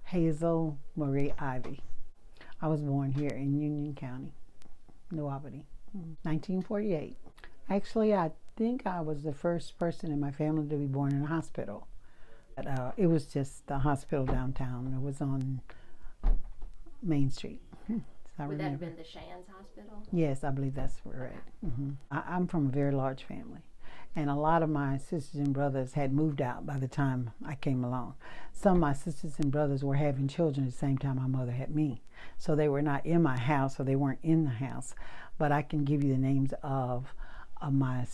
Hazel Marie Ivey. I was born here in Union County, New Albany, 1948. Actually, I think I was the first person in my family to be born in a hospital. But, it was just the hospital downtown. It was on Main Street. So would that have been the Shands Hospital? Yes, I believe that's right. Okay. I'm from a very large family, and a lot of my sisters and brothers had moved out by the time I came along. Some of my sisters and brothers were having children at the same time my mother had me, so they were not in my house, or they weren't in the house. But I can give you the names of my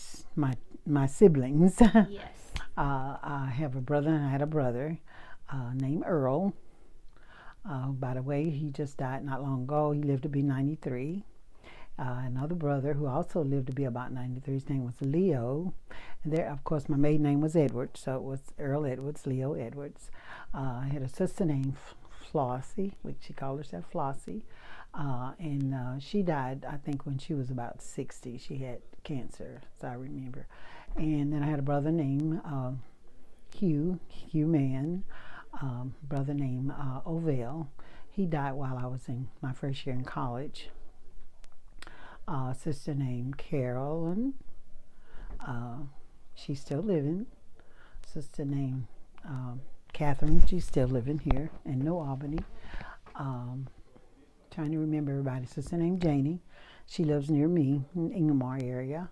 siblings. Yes. I have a brother, and I had a brother named Earl. By the way, he just died not long ago. He lived to be 93. Another brother who also lived to be about 93. His name was Leo. And there, of course, my maiden name was Edwards, so it was Earl Edwards, Leo Edwards. I had a sister named Flossie, which she called herself Flossie. And she died, I think, when she was about 60. She had cancer, as I remember. And then I had a brother named Hugh Mann. Brother named Ovell. He died while I was in my first year in college. Sister named Carolyn. She's still living. Sister named Catherine. She's still living here in New Albany. Trying to remember everybody. Sister named Janie. She lives near me in Inglemoor area.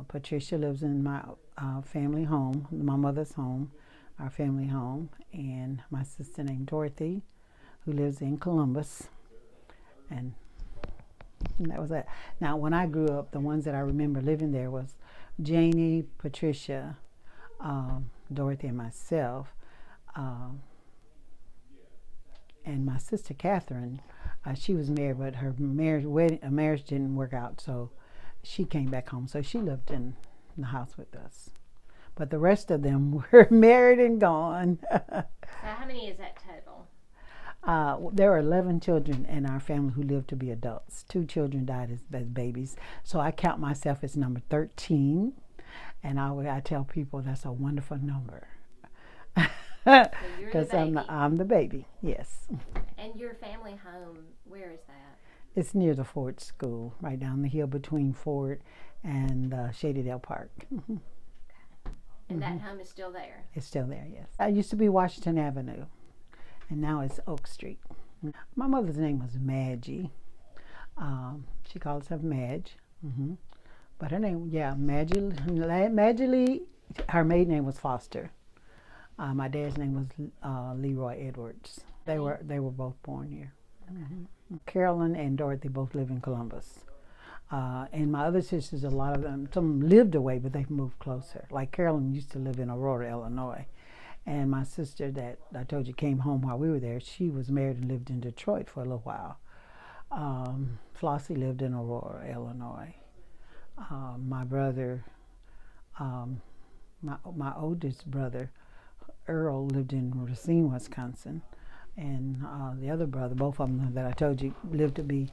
Patricia lives in my family home, my mother's home, our family home, and my sister named Dorothy, who lives in Columbus, and that was it. Now, when I grew up, the ones that I remember living there was Janie, Patricia, Dorothy, and myself, and my sister Catherine. She was married, but her marriage didn't work out, so she came back home. So she lived in the house with us. But the rest of them were married and gone. So how many is that total? There were 11 children in our family who lived to be adults. 2 children died as babies. So I count myself as number 13. And I tell people that's a wonderful number. Because so I'm the baby, yes. And your family home, where is that? It's near the Ford School, right down the hill between Ford and Shadydale Park. And that home is still there? It's still there, yes. I used to be Washington Avenue, and now it's Oak Street. My mother's name was Madgie. She called herself Madge. But her name, Madgie Lee, her maiden name was Foster. My dad's name was Leroy Edwards. They were both born here. Carolyn and Dorothy both live in Columbus. And my other sisters, a lot of them, some lived away, but they've moved closer. Like Carolyn used to live in Aurora, Illinois. And my sister that I told you came home while we were there, she was married and lived in Detroit for a little while. Flossie lived in Aurora, Illinois. My brother, my oldest brother, Earl, lived in Racine, Wisconsin. And the other brother, both of them that I told you, lived to be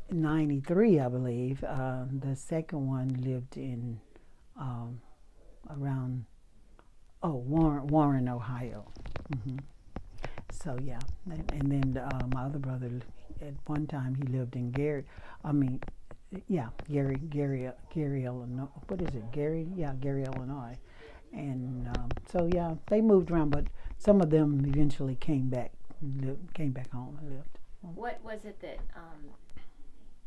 93, I believe. The second one lived in around Warren, Ohio. So yeah, and then my other brother, at one time he lived in Gary, Illinois. What is it, Gary? Yeah, Gary, Illinois. And so yeah, they moved around, but some of them eventually came back home and lived. What was it that?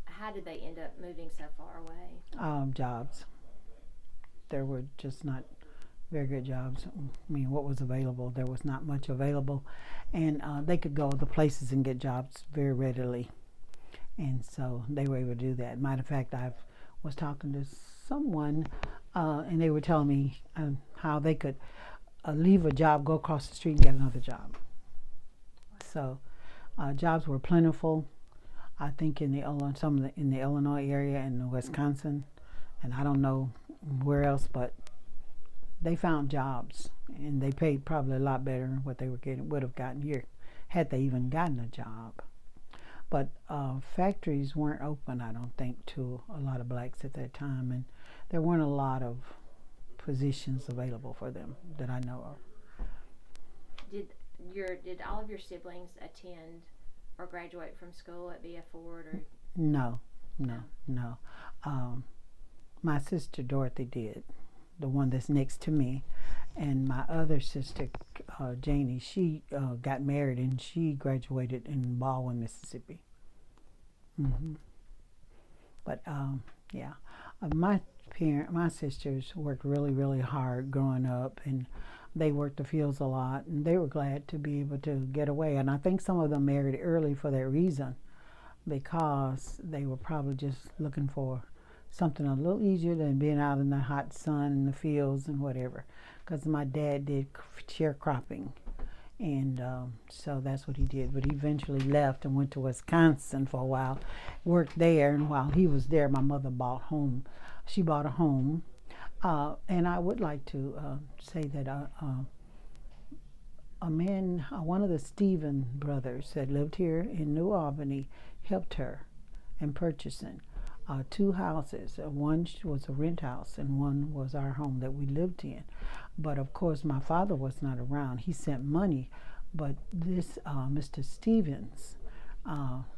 How did they end up moving so far away? Jobs. There were just not very good jobs. I mean, what was available? There was not much available, and they could go other places and get jobs very readily. And so they were able to do that. Matter of fact, I was talking to someone, and they were telling me how they could leave a job, go across the street, and get another job. So jobs were plentiful. I think in the Illinois area and Wisconsin, and I don't know where else, but they found jobs, and they paid probably a lot better than what they would have gotten here, had they even gotten a job. But factories weren't open, I don't think, to a lot of blacks at that time, and there weren't a lot of positions available for them that I know of. Did all of your siblings attend or graduate from school at B.F. Ford? Or No. My sister Dorothy did, the one that's next to me, and my other sister Janie, she got married and she graduated in Baldwin, Mississippi. But yeah, my sisters worked really, really hard growing up, and they worked the fields a lot, and they were glad to be able to get away. And I think some of them married early for that reason, because they were probably just looking for something a little easier than being out in the hot sun in the fields and whatever. Because my dad did sharecropping, and so that's what he did. But he eventually left and went to Wisconsin for a while, worked there, and while he was there, my mother bought home. She bought a home, and I would like to say that a man, one of the Stephen brothers that lived here in New Albany, helped her in purchasing 2 houses. One was a rent house and one was our home that we lived in. But of course my father was not around. He sent money, but this Mr. Stevens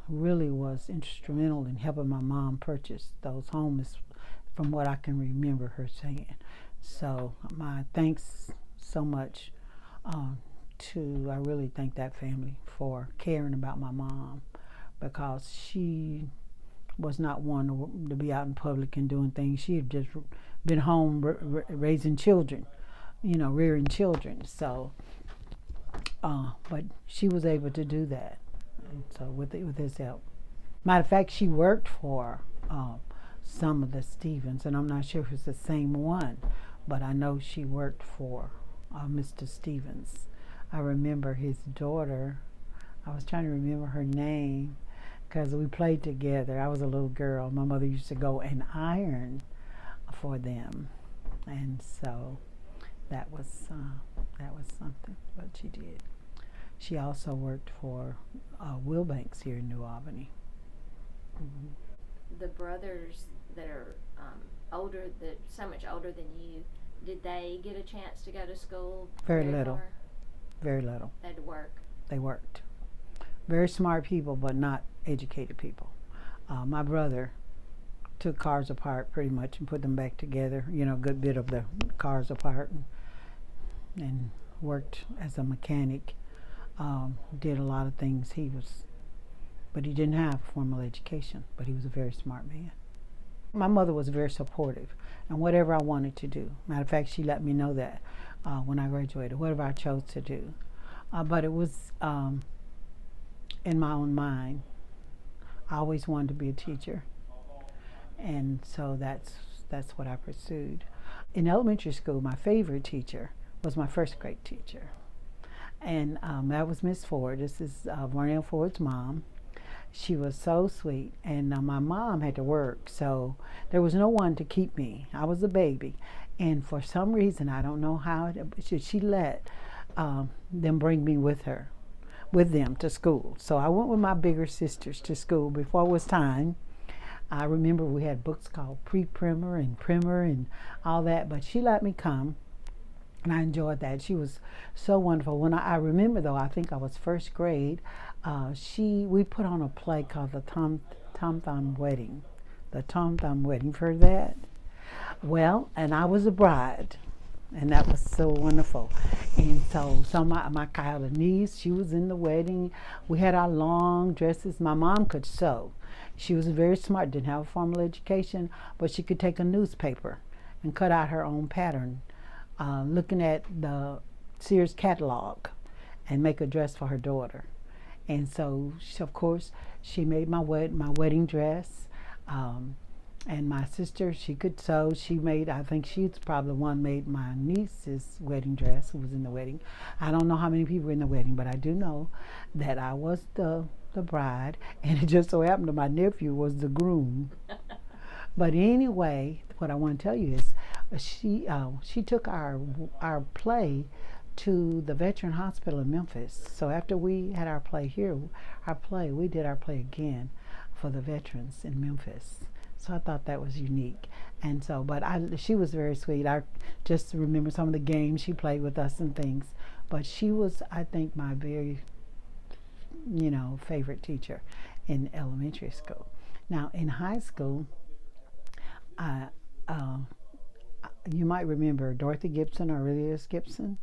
really was instrumental in helping my mom purchase those homes, from what I can remember her saying. So my thanks so much I really thank that family for caring about my mom, because she was not one to be out in public and doing things. She had just been home raising children, rearing children. So, but she was able to do that. And so with his help. Matter of fact, she worked for some of the Stevens, and I'm not sure if it's the same one, but I know she worked for Mr. Stevens. I remember his daughter. I was trying to remember her name, because we played together. I was a little girl. My mother used to go and iron for them, and so that was something. But she did. She also worked for Wilbanks here in New Albany. The brothers that are older, that so much older than you, did they get a chance to go to school? Very little. Far? Very little. They had to work. They worked. Very smart people, but not educated people. My brother took cars apart pretty much and put them back together, a good bit of the cars apart, and worked as a mechanic. Did a lot of things. But he didn't have formal education, but he was a very smart man. My mother was very supportive, and whatever I wanted to do. Matter of fact, she let me know that when I graduated, whatever I chose to do. But it was in my own mind. I always wanted to be a teacher, and so that's what I pursued. In elementary school, my favorite teacher was my first grade teacher, and that was Miss Ford. This is Varnell Ford's mom. She was so sweet, and my mom had to work, so there was no one to keep me. I was a baby, and for some reason, I don't know how, she let them bring me with them to school. So I went with my bigger sisters to school before it was time. I remember we had books called Pre-Primer and Primer and all that, but she let me come, and I enjoyed that. She was so wonderful. When I remember, though, I think I was first grade, we put on a play called the Tom Thumb Wedding. The Tom Thumb Wedding. You've heard that? Well, and I was a bride, and that was so wonderful. And so my Kyla niece, she was in the wedding. We had our long dresses. My mom could sew. She was very smart, didn't have a formal education, but she could take a newspaper and cut out her own pattern, looking at the Sears catalog, and make a dress for her daughter. And so, of course, she made my wedding dress. And my sister, she could sew. I think she's probably the one made my niece's wedding dress, who was in the wedding. I don't know how many people were in the wedding, but I do know that I was the bride, and it just so happened that my nephew was the groom. But anyway, what I want to tell you is she took our play to the Veteran Hospital in Memphis. So after we had our play here, we did our play again for the veterans in Memphis. So I thought that was unique. And so, she was very sweet. I just remember some of the games she played with us and things. But she was, I think, my very, favorite teacher in elementary school. Now, in high school, I, uh, you might remember Dorothy Gibson, Aurelius Gibson.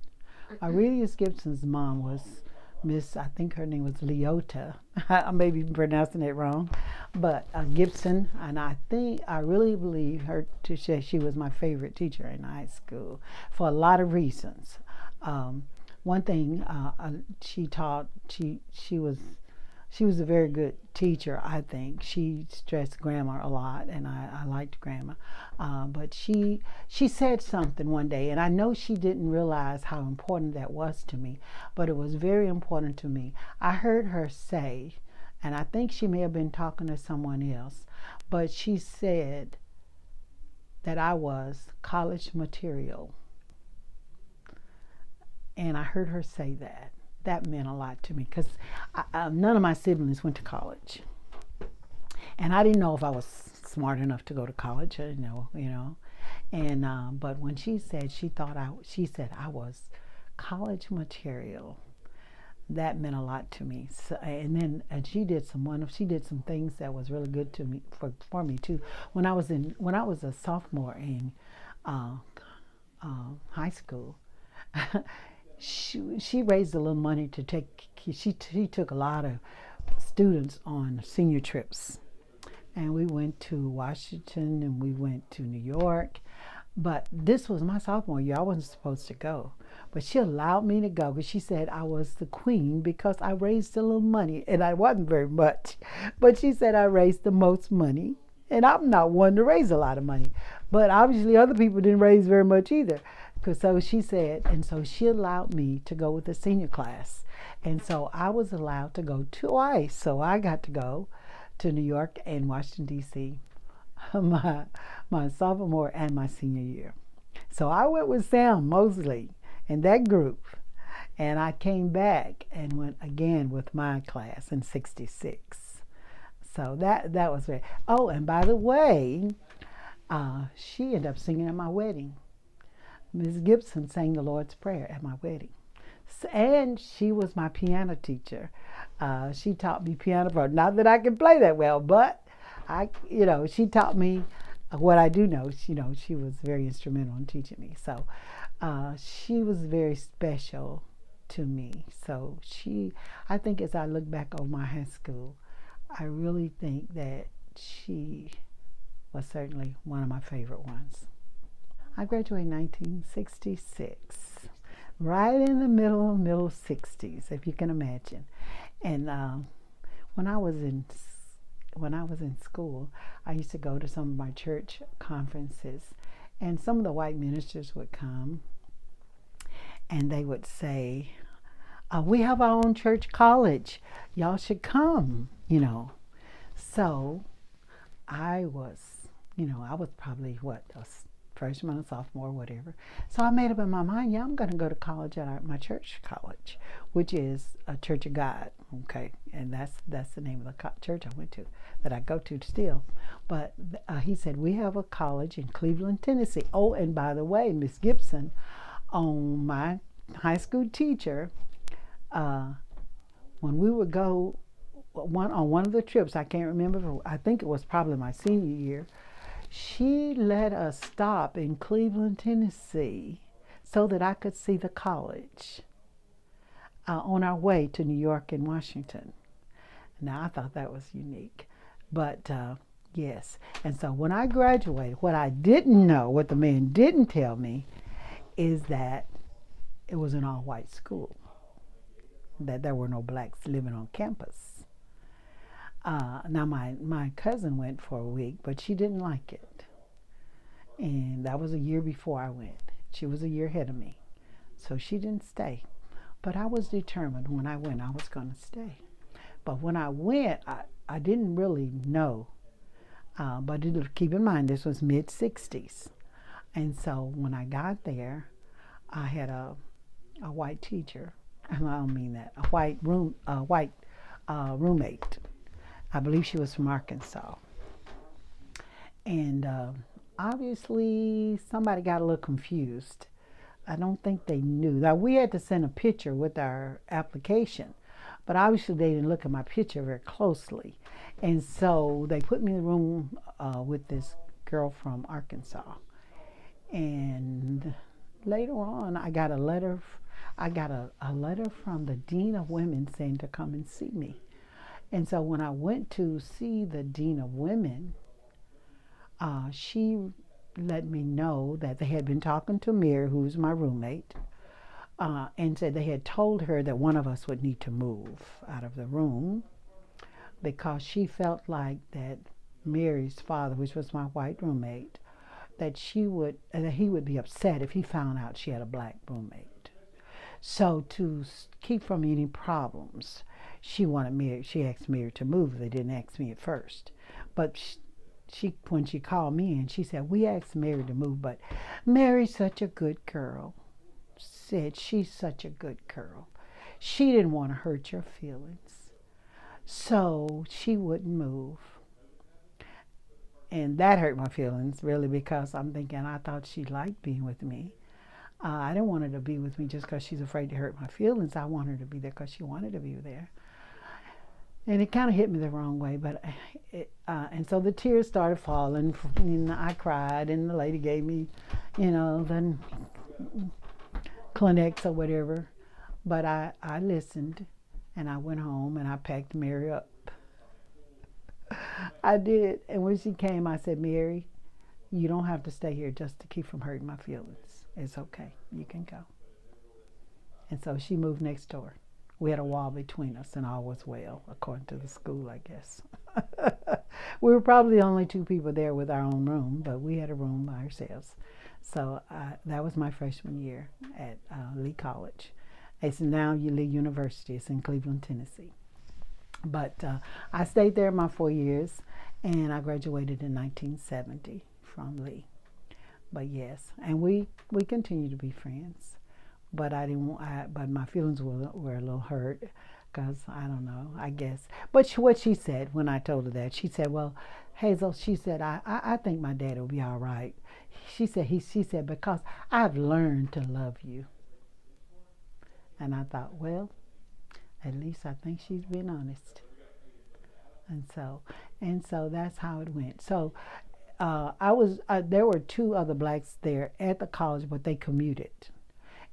Aurelius Gibson's mom was Miss, I think her name was Leota. I may be pronouncing it wrong, but Gibson, and I really believe her to say she was my favorite teacher in high school for a lot of reasons. Um, One thing she taught, she was a very good teacher, I think. She stressed grammar a lot, and I liked grammar. But she said something one day, and I know she didn't realize how important that was to me, but it was very important to me. I heard her say, and I think she may have been talking to someone else, but she said that I was college material. And I heard her say that. That meant a lot to me because none of my siblings went to college, and I didn't know if I was smart enough to go to college. And but when she said she said I was college material, that meant a lot to me. So, and she did some things that was really good to me for me too. When I was a sophomore in uh, high school. She raised a little money to take. She took a lot of students on senior trips, and we went to Washington and we went to New York. But this was my sophomore year. I wasn't supposed to go, but she allowed me to go because she said I was the queen because I raised a little money, and I wasn't very much, but she said I raised the most money, and I'm not one to raise a lot of money, but obviously other people didn't raise very much either. So she said, and so she allowed me to go with the senior class. And so I was allowed to go twice. So I got to go to New York and Washington, D.C. my sophomore and my senior year. So I went with Sam Mosley and that group. And I came back and went again with my class in 66. So that was very. Oh, and by the way, she ended up singing at my wedding. Ms. Gibson sang the Lord's Prayer at my wedding. And she was my piano teacher. She taught me piano. Not that I can play that well, but she taught me what I do know. She was very instrumental in teaching me. So she was very special to me. So I think as I look back on my high school, I really think that she was certainly one of my favorite ones. I graduated in 1966, right in the middle 60s, if you can imagine. And when I was in school, I used to go to some of my church conferences, and some of the white ministers would come, and they would say, "We have our own church college. Y'all should come." So I was, probably a freshman or sophomore, whatever. So I made up in my mind, yeah, I'm going to go to college at my church college, which is a Church of God, okay? And that's the name of the church I went to, that I go to still. But he said, we have a college in Cleveland, Tennessee. Oh, and by the way, Miss Gibson, my high school teacher, when we would go on one of the trips, I can't remember, I think it was probably my senior year, she let us stop in Cleveland, Tennessee, so that I could see the college on our way to New York and Washington. Now, I thought that was unique. But yes, and so when I graduated, what I didn't know, what the man didn't tell me, is that it was an all-white school, that there were no blacks living on campus. Now, my cousin went for a week, but she didn't like it. And that was a year before I went. She was a year ahead of me. So she didn't stay. But I was determined when I went, I was going to stay. But when I went, I didn't really know. But keep in mind, this was mid-60s. And so when I got there, I had a white teacher. And I don't mean that. A white roommate. I believe she was from Arkansas. And obviously somebody got a little confused I don't think they knew. Now, we had to send a picture with our application, but obviously they didn't look at my picture very closely. And so they put me in the room with this girl from Arkansas. And later on, I got a letter. I got a letter from the Dean of Women saying to come and see me. And so when I went to see the Dean of Women, she let me know that they had been talking to Mary, who's my roommate, and said they had told her that one of us would need to move out of the room because she felt like that Mary's father, which was my white roommate, that he would be upset if he found out she had a black roommate. So to keep from any problems, she asked Mary to move. They didn't ask me at first, but when she called me in, she said, we asked Mary to move, but Mary's such a good girl. Said she's such a good girl. She didn't want to hurt your feelings, so she wouldn't move. And that hurt my feelings, really, because I'm thinking I thought she liked being with me. I didn't want her to be with me just because she's afraid to hurt my feelings. I want her to be there because she wanted to be there. And it kind of hit me the wrong way, but and so the tears started falling, and I cried, and the lady gave me, the Kleenex or whatever. But I listened, and I went home, and I packed Mary up. I did, and when she came, I said, Mary, you don't have to stay here just to keep from hurting my feelings. It's okay. You can go. And so she moved next door. We had a wall between us, and all was well, according to the school, I guess. We were probably the only two people there with our own room, but we had a room by ourselves. So that was my freshman year at Lee College. It's now Lee University. It's in Cleveland, Tennessee. But I stayed there my 4 years, and I graduated in 1970 from Lee. But yes, and we continue to be friends. But but my feelings were a little hurt because I don't know, I guess. But what she said when I told her that, she said, "Well, Hazel," she said, "I think my dad will be all right." She said because I've learned to love you. And I thought, well, at least I think she's been honest. And so that's how it went. So there were two other blacks there at the college, but they commuted.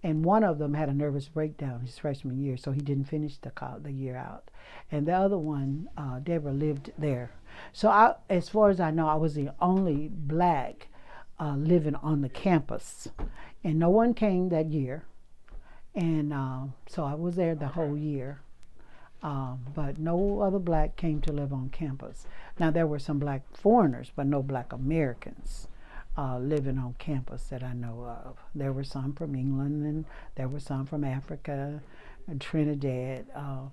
And one of them had a nervous breakdown his freshman year, so he didn't finish the year out. And the other one, Deborah, lived there. So as far as I know, I was the only black living on the campus. And no one came that year. And so I was there the whole year. But no other black came to live on campus. Now, there were some black foreigners, but no black Americans living on campus that I know of. There were some from England, and there were some from Africa and Trinidad. And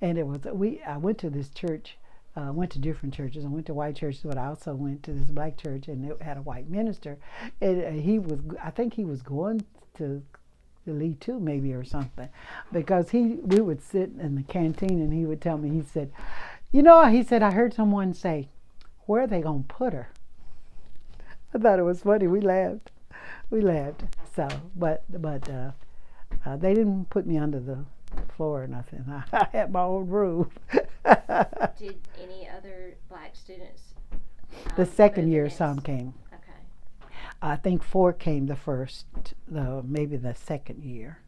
I went to this church. I went to different churches. I went to white churches, but I also went to this black church, and it had a white minister. And I think he was going to Lee too, maybe, or something, because we would sit in the canteen, and he would tell me, he said, he said, I heard someone say, where are they going to put her? I thought it was funny. We laughed. So, but they didn't put me under the floor or nothing. I had my own room. Did any other black students? The second year, some came. Okay. I think 4 came the first, maybe the second year,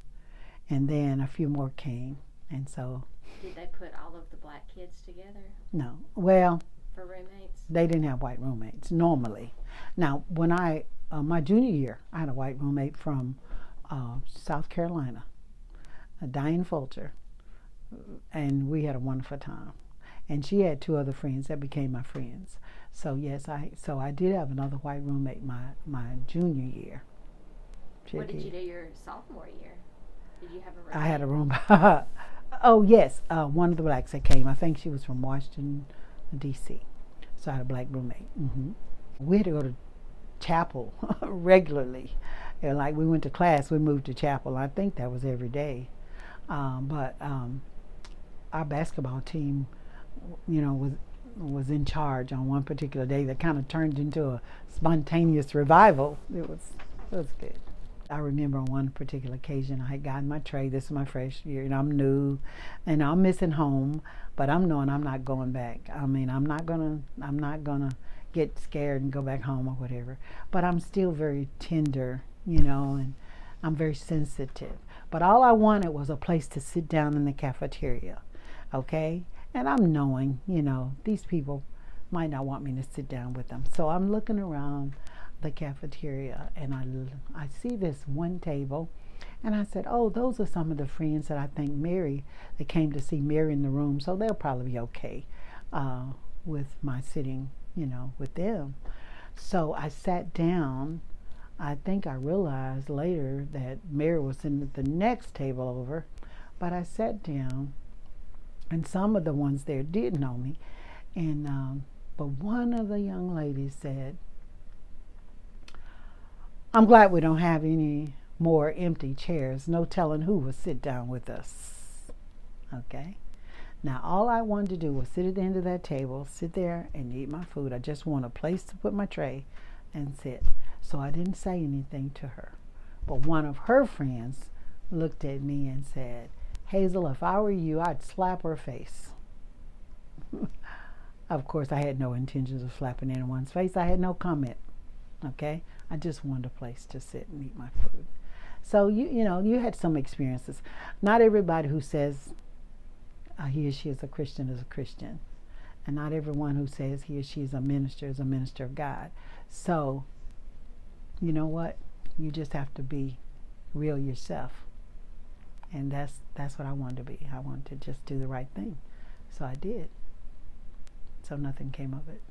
and then a few more came, and so. Did they put all of the black kids together? No. Well. For roommates? They didn't have white roommates normally. Now, when my junior year, I had a white roommate from South Carolina, Diane Fulcher, and we had a wonderful time. And she had 2 other friends that became my friends. So yes, I did have another white roommate my junior year. What did you do your sophomore year? Did you have a roommate? I had a roommate. Oh yes, one of the blacks that came. I think she was from Washington, D.C. So I had a black roommate. Mm-hmm. We had to go to chapel regularly. Like we went to class, we moved to chapel. I think that was every day. But our basketball team, was in charge on one particular day that kind of turned into a spontaneous revival. It was good. I remember on one particular occasion I had gotten my tray. This is my fresh year, and I'm new, and I'm missing home, but I'm knowing I'm not going back. I mean, I'm not gonna get scared and go back home or whatever. But I'm still very tender, and I'm very sensitive. But all I wanted was a place to sit down in the cafeteria, okay? And I'm knowing, these people might not want me to sit down with them. So I'm looking around the cafeteria, and I see this one table, and I said, oh, those are some of the friends that I think Mary, they came to see Mary in the room, so they'll probably be okay with my sitting, with them. So I sat down. I think I realized later that Mary was sitting at the next table over, but I sat down, and some of the ones there did know me, and but one of the young ladies said, I'm glad we don't have any more empty chairs. No telling who will sit down with us. Okay? Now, all I wanted to do was sit at the end of that table, sit there and eat my food. I just want a place to put my tray and sit. So I didn't say anything to her. But one of her friends looked at me and said, Hazel, if I were you, I'd slap her face. Of course, I had no intentions of slapping anyone's face. I had no comment. Okay? I just wanted a place to sit and eat my food. So, you had some experiences. Not everybody who says he or she is a Christian. And not everyone who says he or she is a minister of God. So, you know what? You just have to be real yourself. And that's what I wanted to be. I wanted to just do the right thing. So I did. So nothing came of it.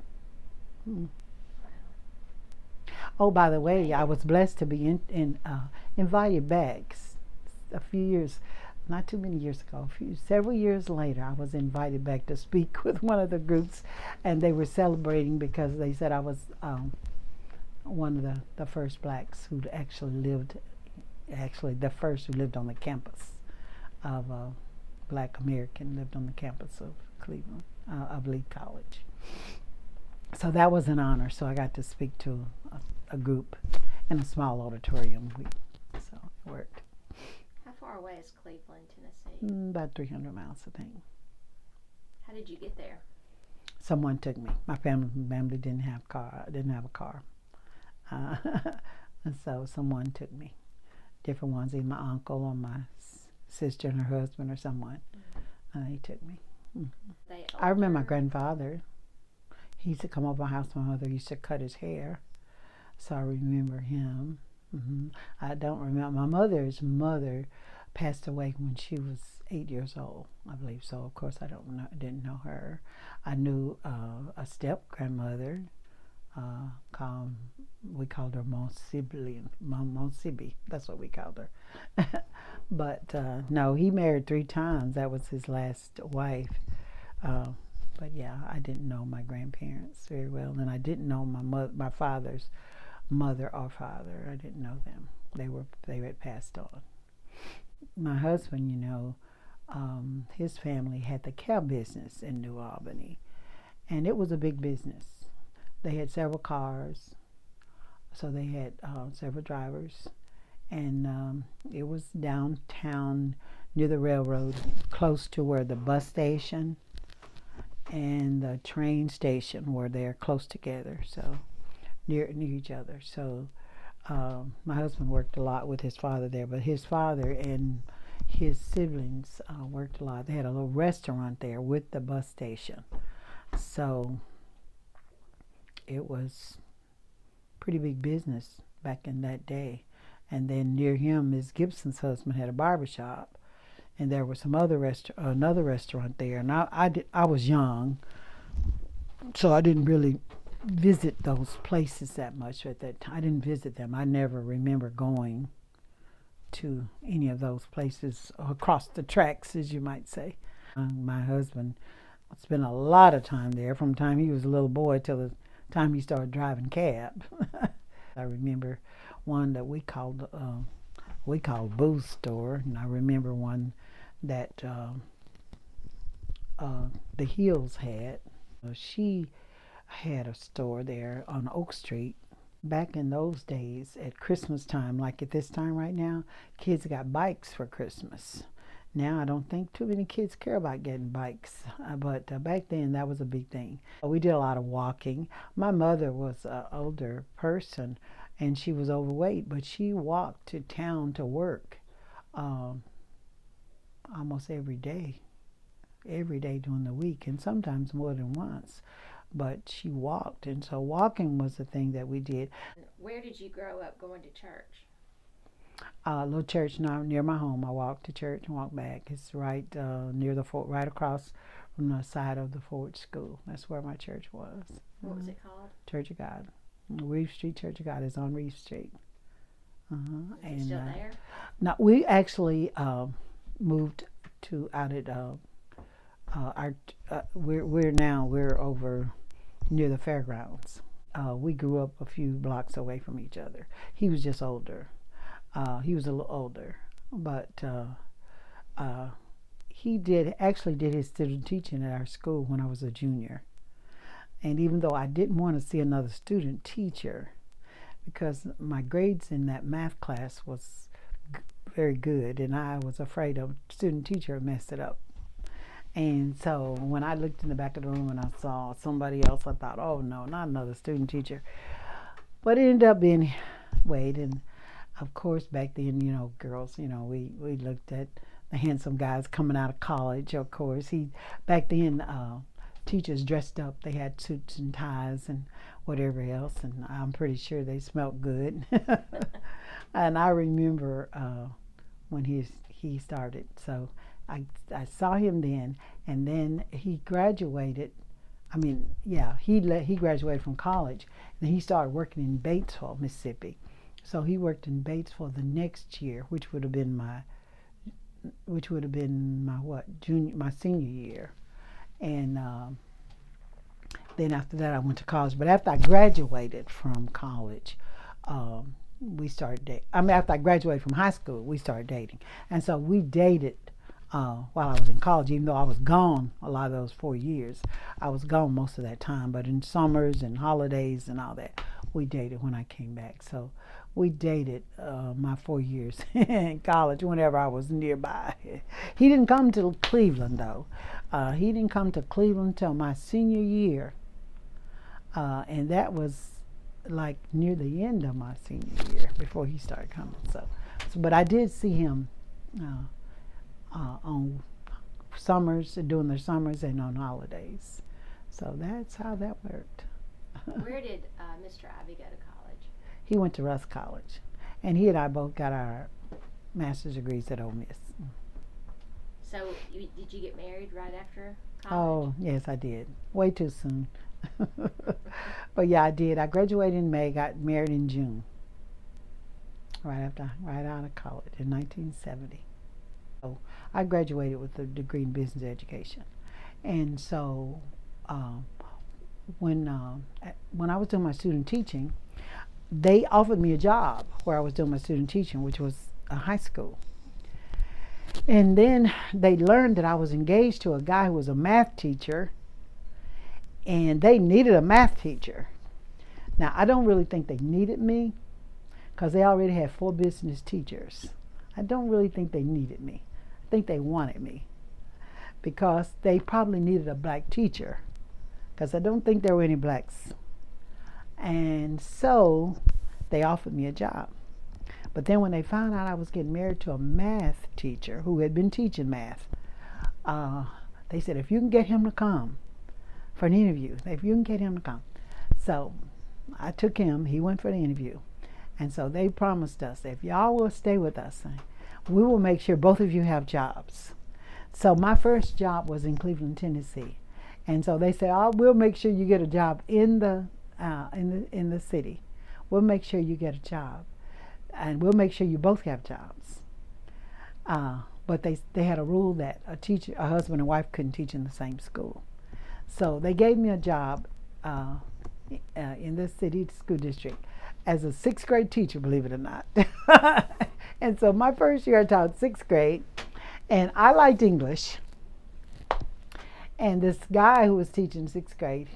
Oh, by the way, I was blessed to be invited back a few years, not too many years ago, several years later. I was invited back to speak with one of the groups, and they were celebrating because they said I was one of the first blacks who actually the first who lived on the campus of Black American, lived on the campus of Cleveland, of Lee College. So that was an honor. So I got to speak to a group in a small auditorium. So it worked. How far away is Cleveland, Tennessee? About 300 miles, I think. How did you get there? Someone took me. My family didn't have a car. And so someone took me. Different ones, either my uncle or my sister and her husband or someone. He took me. I remember my grandfather. He used to come over my house. My mother used to cut his hair. So I remember him. I don't remember. My mother's mother passed away when she was 8 years old, I believe. So, of course, didn't know her. I knew a step-grandmother. We called her Monsibi. That's what we called her. But no, he married 3 times. That was his last wife. But yeah, I didn't know my grandparents very well, and I didn't know my father's mother or father. I didn't know them. They had passed on. My husband, his family had the cab business in New Albany, and it was a big business. They had several cars, so they had several drivers, and it was downtown near the railroad, close to where the bus station and the train station were there, close together, so near each other. So my husband worked a lot with his father there, but his father and his siblings worked a lot. They had a little restaurant there with the bus station, so it was pretty big business back in that day. And then near him, Ms. Gibson's husband had a barbershop, and there was some another restaurant there. And I was young, so I didn't really visit those places that much at that time. I didn't visit them. I never remember going to any of those places across the tracks, as you might say. My husband spent a lot of time there, from the time he was a little boy till the time he started driving cab. I remember one that we called Boo's Store, and I remember one that the Hills had. She had a store there on Oak Street, Back in those days, at Christmas time, like at this time right now, kids got bikes for Christmas. Now I don't think too many kids care about getting bikes, but back then that was a big thing. We did a lot of walking. My mother was an older person, and she was overweight, but she walked to town to work um, almost every day during the week, and sometimes more than once. But she walked, and so walking was the thing that we did. Where did you grow up going to church? A little church now near my home. I walk to church and walk back. It's right near the fort, right across from the side of the Ford School. That's where my church was. What was it called? Church of God. Reeve Street Church of God is on Reeve Street. Is it still there? No, we actually moved to out at we're over near the fairgrounds. We grew up a few blocks away from each other. He was just older. He was a little older, but he did his student teaching at our school when I was a junior. And even though I didn't want to see another student teacher, because my grades in that math class was very good, and I was afraid a student teacher would mess it up. And so when I looked in the back of the room and I saw somebody else, I thought, oh no, not another student teacher. But it ended up being Wade. And of course, back then, girls, we looked at the handsome guys coming out of college. Of course, back then, teachers dressed up. They had suits and ties and whatever else, and I'm pretty sure they smelled good. And I remember when he started. So I saw him then, and then he graduated. He graduated from college, and he started working in Batesville, Mississippi. So he worked in Batesville the next year, which would have been my my senior year, and then after that I went to college. But after I graduated from college, we started dating. After I graduated from high school, we started dating, and so we dated while I was in college. Even though I was gone a lot of those 4 years, I was gone most of that time. But in summers and holidays and all that, we dated when I came back. So we dated my 4 years in college whenever I was nearby. He didn't come to Cleveland, though. He didn't come to Cleveland till my senior year. And that was like near the end of my senior year before he started coming. But I did see him on summers, during the summers, and on holidays. So that's how that worked. Where did Mr. Ivey go to college? He went to Russ College, and he and I both got our master's degrees at Ole Miss. So did you get married right after college? Oh, yes, I did. Way too soon. But yeah, I did. I graduated in May, got married in June, right out of college in 1970. So I graduated with a degree in business education, and so when I was doing my student teaching, they offered me a job where I was doing my student teaching, which was a high school. And then they learned that I was engaged to a guy who was a math teacher, and they needed a math teacher. Now, I don't really think they needed me because they already had 4 business teachers. I don't really think they needed me. I think they wanted me because they probably needed a black teacher because I don't think there were any blacks. And so they offered me a job. But then when they found out I was getting married to a math teacher who had been teaching math, they said, if you can get him to come for an interview, if you can get him to come. So I took him. He went for the interview. And so they promised us, if y'all will stay with us, we will make sure both of you have jobs. So my first job was in Cleveland, Tennessee. And so they said, oh, we'll make sure you get a job in the city. We'll make sure you get a job. And we'll make sure you both have jobs. But they had a rule that a husband and wife couldn't teach in the same school. So they gave me a job in the city school district as a 6th grade teacher, believe it or not. And so my first year I taught 6th grade, and I liked English. And this guy who was teaching 6th grade,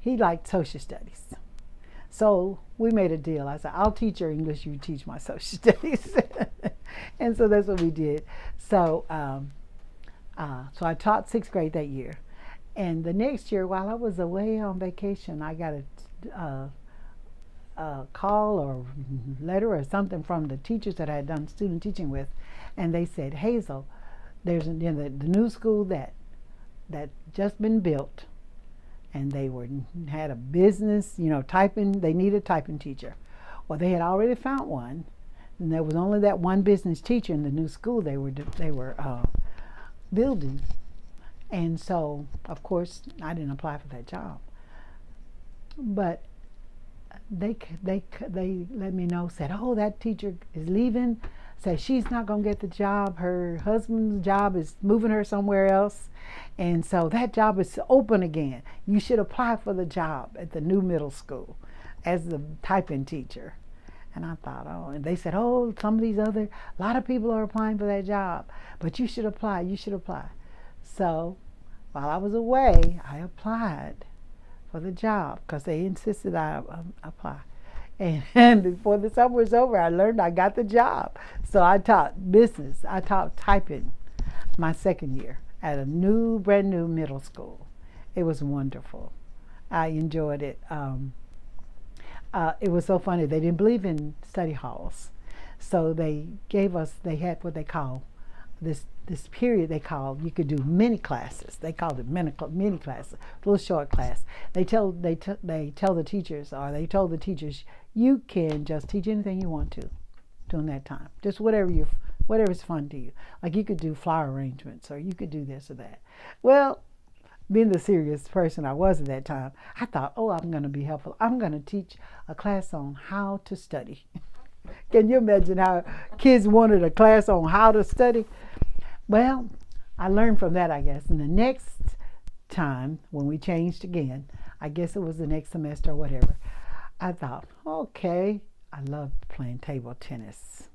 he liked social studies. So we made a deal. I said, I'll teach her English, you teach my social studies. And so that's what we did. So, so I taught sixth grade that year. And the next year, while I was away on vacation, I got a call or letter or something from the teachers that I had done student teaching with. And they said, Hazel, there's the new school that just been built. And they had a business, typing. They needed a typing teacher. Well, they had already found one, and there was only that one business teacher in the new school they were building. And so, of course, I didn't apply for that job. But they let me know. Said, oh, that teacher is leaving. Said she's not gonna get the job. Her husband's job is moving her somewhere else. And so that job is open again. You should apply for the job at the new middle school as the typing teacher. And I thought, oh, and they said, oh, a lot of people are applying for that job, but you should apply, So while I was away, I applied for the job because they insisted I apply. And before the summer was over, I learned I got the job. So I taught business. I taught typing my second year at a brand new middle school. It was wonderful. I enjoyed it. It was so funny. They didn't believe in study halls. So they had what they call this period they called, you could do mini classes. They called it mini classes, a little short class. They told the teachers, you can just teach anything you want to during that time. Just whatever's fun to you. Like you could do flower arrangements or you could do this or that. Well, being the serious person I was at that time, I thought, oh, I'm going to be helpful. I'm going to teach a class on how to study. Can you imagine how kids wanted a class on how to study? Well, I learned from that, I guess. And the next time, when we changed again, I guess it was the next semester or whatever, I thought, okay, I love playing table tennis.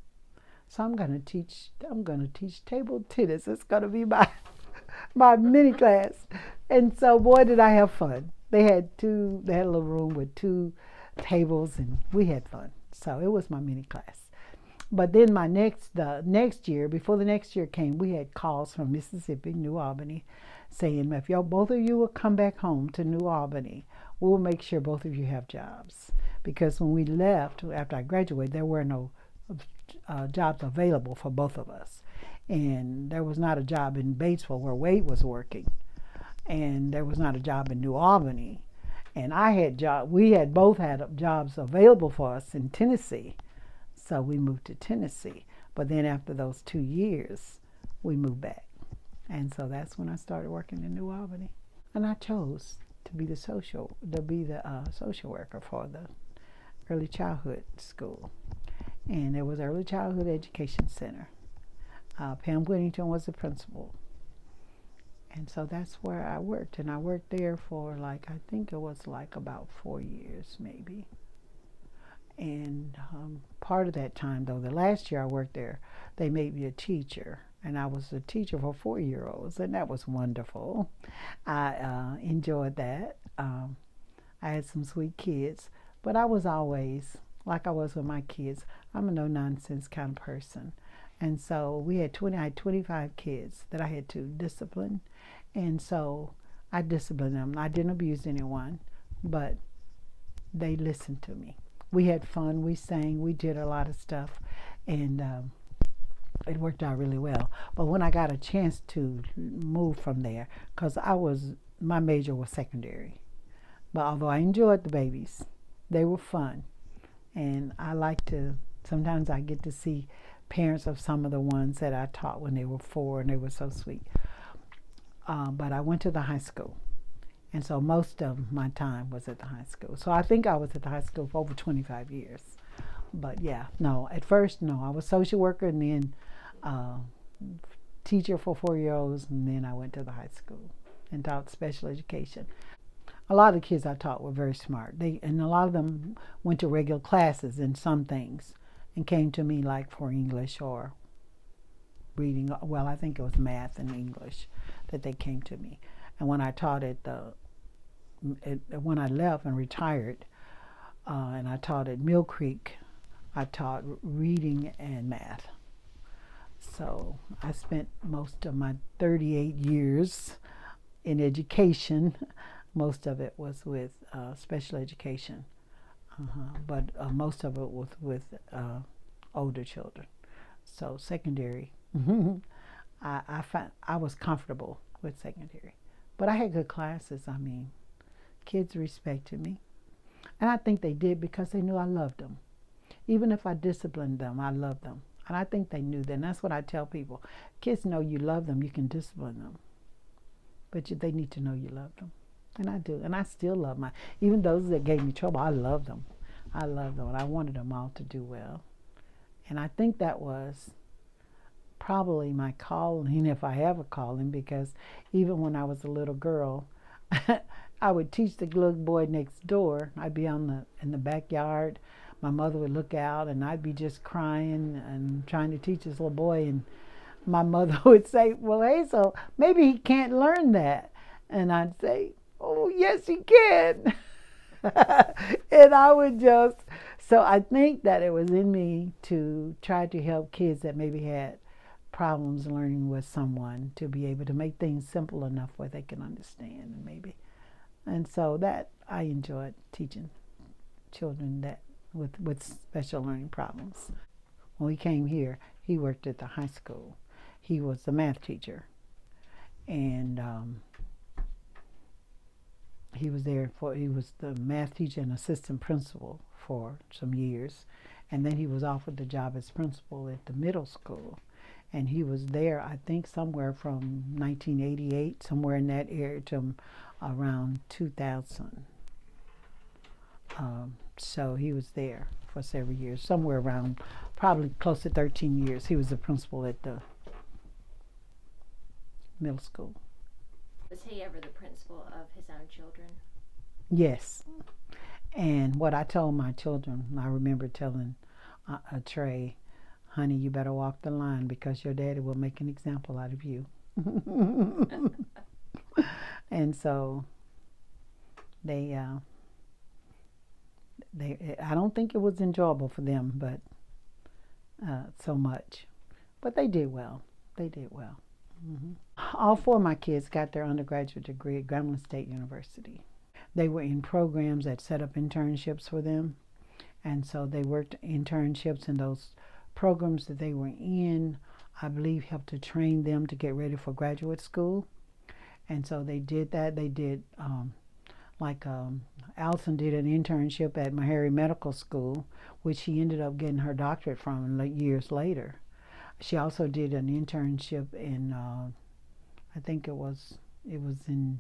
So I'm going to teach table tennis. It's going to be my mini class. And so, boy, did I have fun. They had a little room with 2 tables, and we had fun. So it was my mini class. But then the next year, before the next year came, we had calls from Mississippi, New Albany, saying, if both of you will come back home to New Albany, we'll make sure both of you have jobs. Because when we left, after I graduated, there were no jobs available for both of us. And there was not a job in Batesville where Wade was working. And there was not a job in New Albany. And we had both had jobs available for us in Tennessee. So we moved to Tennessee. But then after those 2 years, we moved back. And so that's when I started working in New Albany. And I chose to be the social worker for the early childhood school. And it was Early Childhood Education Center. Pam Whittington was the principal. And so that's where I worked. And I worked there for I think it was about 4 years maybe. And part of that time, though, the last year I worked there, they made me a teacher. And I was a teacher for 4-year-olds, and that was wonderful. I enjoyed that. I had some sweet kids, but I was always, like I was with my kids, I'm a no-nonsense kind of person. And so I had 25 kids that I had to discipline. And so I disciplined them. I didn't abuse anyone, but they listened to me. We had fun, we sang, we did a lot of stuff, and it worked out really well. But when I got a chance to move from there, because my major was secondary, but although I enjoyed the babies, they were fun, and sometimes I get to see parents of some of the ones that I taught when they were 4, and they were so sweet. But I went to the high school. And so most of my time was at the high school. So I think I was at the high school for over 25 years. But at first, I was social worker and then teacher for 4-year-olds, and then I went to the high school and taught special education. A lot of the kids I taught were very smart. And a lot of them went to regular classes in some things and came to me for English or reading. Well, I think it was math and English that they came to me. And when I taught when I left and retired, and I taught at Mill Creek. I taught reading and math. So I spent most of my 38 years in education. Most of it was with special education, but most of it was with older children. So secondary, I was comfortable with secondary, but I had good classes. I mean, kids respected me, and I think they did because they knew I loved them. Even if I disciplined them, I loved them, and I think they knew that. And that's what I tell people: kids know you love them. You can discipline them, but they need to know you love them, and I do, and I still love even those that gave me trouble. I love them. I love them, and I wanted them all to do well. And I think that was probably my calling, if I have a calling, because even when I was a little girl, I would teach the little boy next door. I'd be in the backyard. My mother would look out, and I'd be just crying and trying to teach this little boy. And my mother would say, "Well, Hazel, maybe he can't learn that." And I'd say, "Oh, yes, he can." And I would just, so I think that it was in me to try to help kids that maybe had problems learning with someone, to be able to make things simple enough where they can understand, and maybe. And so that I enjoyed teaching children that with special learning problems. When we came here, he worked at the high school. He was the math teacher, and he was the math teacher and assistant principal for some years, and then he was offered the job as principal at the middle school. And he was there, I think, somewhere from 1988, somewhere in that area, to around 2000. So he was there for several years, somewhere around probably close to 13 years. He was the principal at the middle school. Was he ever the principal of his own children? Yes. And what I told my children, I remember telling Trey, "Honey, you better walk the line because your daddy will make an example out of you." And so I don't think it was enjoyable for them, but so much. But they did well. They did well. Mm-hmm. All four of my kids got their undergraduate degree at Grambling State University. They were in programs that set up internships for them, and so they worked internships in those programs that they were in. I believe helped to train them to get ready for graduate school, and so they did that. They did Allison did an internship at Meharry Medical School, which she ended up getting her doctorate from years later. She also did an internship in, I think it was in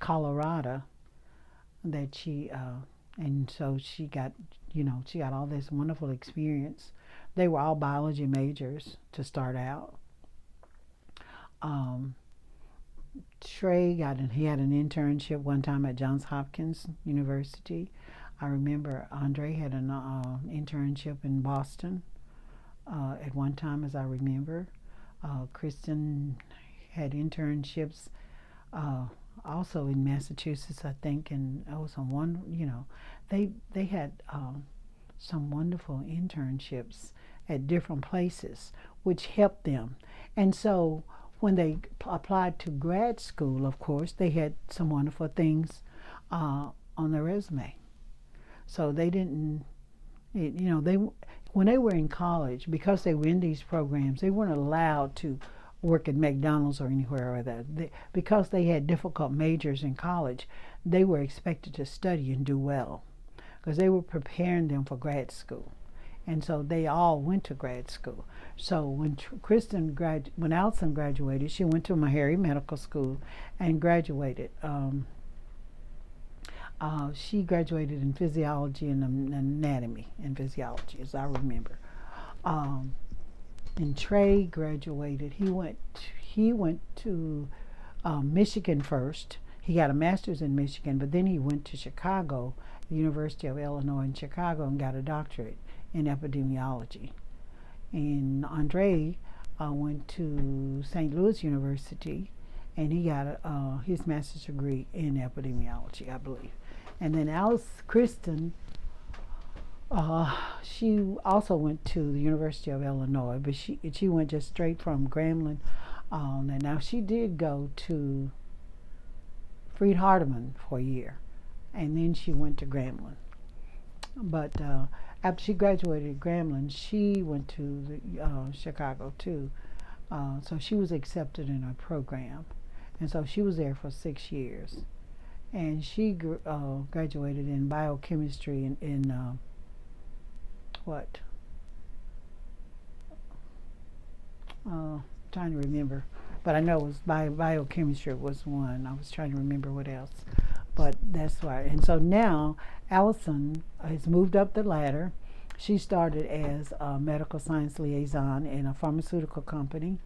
Colorado, that she, and so she got all this wonderful experience. They were all biology majors to start out. Trey he had an internship one time at Johns Hopkins University. I remember Andre had an internship in Boston at one time, as I remember. Kristen had internships also in Massachusetts, I think, and they had some wonderful internships at different places, which helped them. And so when they applied to grad school, of course, they had some wonderful things on their resume. So they didn't, when they were in college, because they were in these programs, they weren't allowed to work at McDonald's or anywhere or that. Because they had difficult majors in college, they were expected to study and do well, because they were preparing them for grad school. And so they all went to grad school. So when when Allison graduated, she went to Meharry Medical School and graduated. She graduated in physiology and anatomy and physiology, as I remember. And Trey graduated. He went to Michigan first. He got a master's in Michigan, but then he went to Chicago, the University of Illinois in Chicago, and got a doctorate in epidemiology. And Andre went to St. Louis University, and he got his master's degree in epidemiology, I believe. And then Alice Kristen, she also went to the University of Illinois, but she went just straight from Grambling on. And now she did go to Freed Hardeman for a year, and then she went to Grambling. But after she graduated at Grambling, she went to Chicago too. So she was accepted in her program, and so she was there for 6 years. And she graduated in biochemistry in what? Trying to remember, but I know it was biochemistry was one. I was trying to remember what else, but that's right. And so now Allison has moved up the ladder. She started as a medical science liaison in a pharmaceutical company,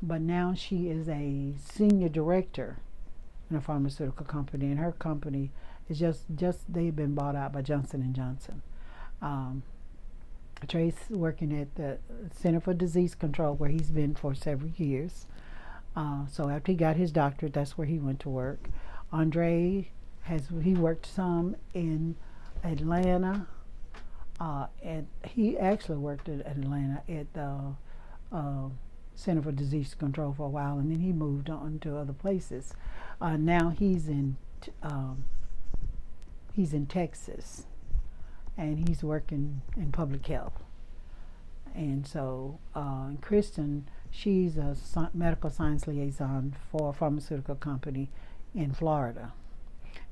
but now she is a senior director in a pharmaceutical company, and her company is just they've been bought out by Johnson & Johnson. Trace working at the Center for Disease Control, where he's been for several years. So after he got his doctorate, that's where he went to work. Andre he worked some in Atlanta, and he actually worked at Atlanta at the Center for Disease Control for a while, and then he moved on to other places. Now he's in Texas, and he's working in public health. And so Kristen, she's a medical science liaison for a pharmaceutical company in Florida.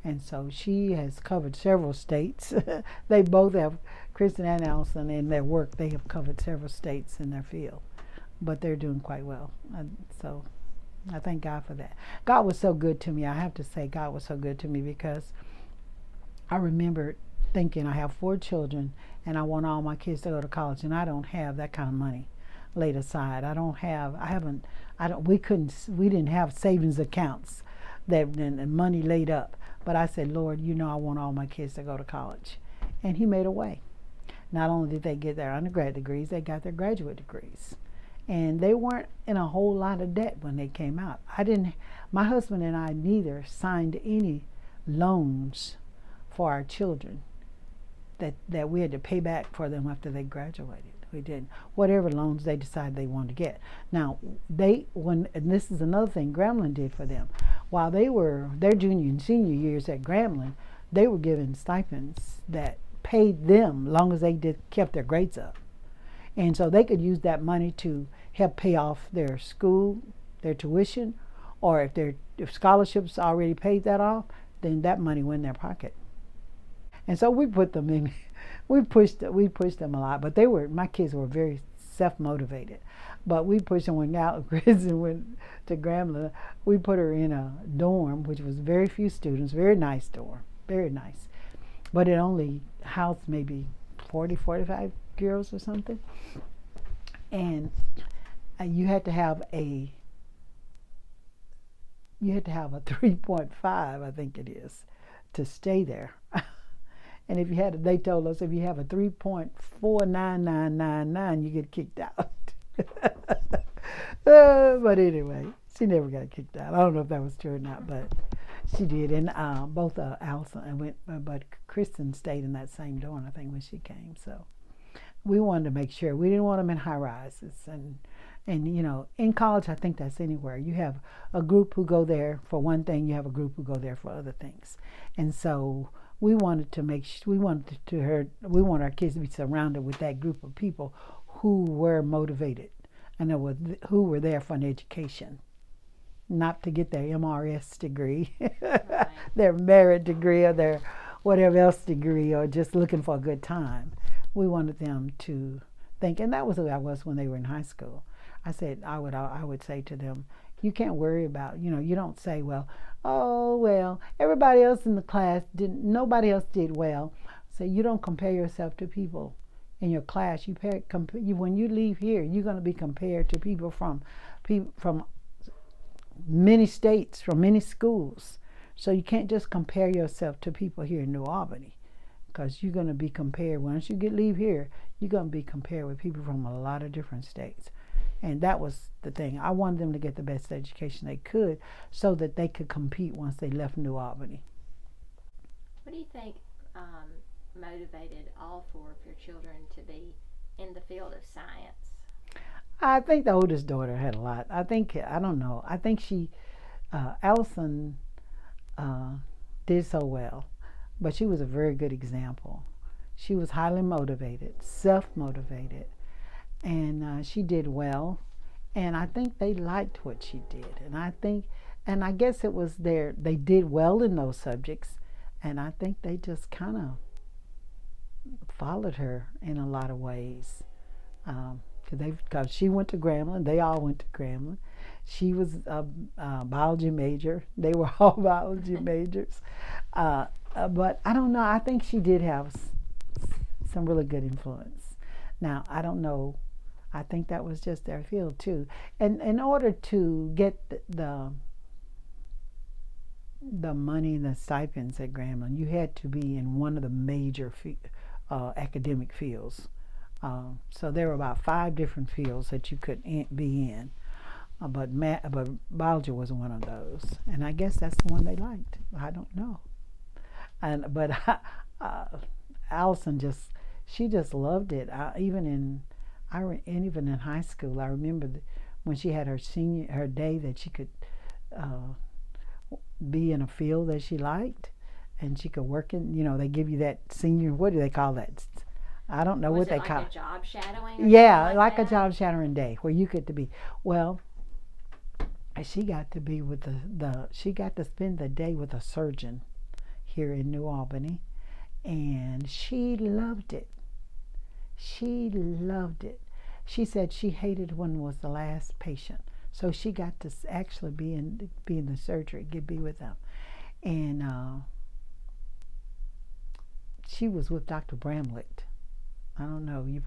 And so she has covered several states. They both have, Kristen and Allison, in their work, they have covered several states in their field. But they're doing quite well. So I thank God for that. God was so good to me. I have to say God was so good to me, because I remember thinking I have 4 children and I want all my kids to go to college, and I don't have that kind of money laid aside. We didn't have savings accounts and money laid up. But I said, Lord, I want all my kids to go to college. And he made a way. Not only did they get their undergrad degrees, they got their graduate degrees. And they weren't in a whole lot of debt when they came out. My husband and I neither signed any loans for our children that we had to pay back for them after they graduated. We didn't. Whatever loans they decided they wanted to get. Now, and this is another thing Grambling did for them. While they were their junior and senior years at Grambling, they were given stipends that paid them long as they kept their grades up. And so they could use that money to help pay off their school, their tuition, or if scholarships already paid that off, then that money went in their pocket. And so we put them in. We pushed them a lot, but my kids were very self-motivated. But we pushed them when Kristen went to Grambling. We put her in a dorm, which was very few students, very nice dorm, very nice. But it only housed maybe 40, 45 girls or something. And you had to have a 3.5, I think it is, to stay there. And they told us if you have a 3.49999, you get kicked out. But anyway, she never got kicked out. I don't know if that was true or not, but she did. And both Allison but Kristen stayed in that same dorm, I think, when she came. So we wanted to make sure. We didn't want them in high rises. And in college, I think that's anywhere. You have a group who go there for one thing. You have a group who go there for other things. And so we wanted our kids to be surrounded with that group of people who were motivated and who were there for an education, not to get their MRS degree, right. Their merit degree, or their whatever else degree, or just looking for a good time. We wanted them to think, and that was who I was when they were in high school. I would say to them, you can't worry about, you don't say, everybody else in the class nobody else did well. So you don't compare yourself to people in your class. When you leave here, you're going to be compared to people from many states, from many schools. So you can't just compare yourself to people here in New Albany, because you're going to be compared, once you leave here, you're going to be compared with people from a lot of different states. And that was the thing. I wanted them to get the best education they could so that they could compete once they left New Albany. What do you think motivated all four of your children to be in the field of science? I think the oldest daughter had a lot. I don't know. I think Allison uh, did so well, but she was a very good example. She was highly motivated, self-motivated, and she did well. And I think they liked what she did. And I guess it was they did well in those subjects, and I think they just kind of followed her in a lot of ways. Because she went to Grambling, they all went to Grambling. She was a biology major. They were all biology majors. But I don't know. I think she did have some really good influence. Now, I don't know. I think that was just their field too. And in order to get the money and the stipends at Grambling, you had to be in one of the major academic fields. So there were about 5 different fields that you could be in, but biology was one of those, and I guess that's the one they liked. I don't know, but Allison she just loved it. Even in high school, I remember when she had her day that she could be in a field that she liked, and she could work in. They give you that senior. What do they call that? I don't know what they call it. Was it like a job shadowing? Yeah, like a job shadowing day where you get to be. Well, she got to be with she got to spend the day with a surgeon here in New Albany, and she loved it. She loved it. She said she hated when was the last patient, so she got to actually be in the surgery, be with them, and she was with Dr. Bramlett. I don't know, you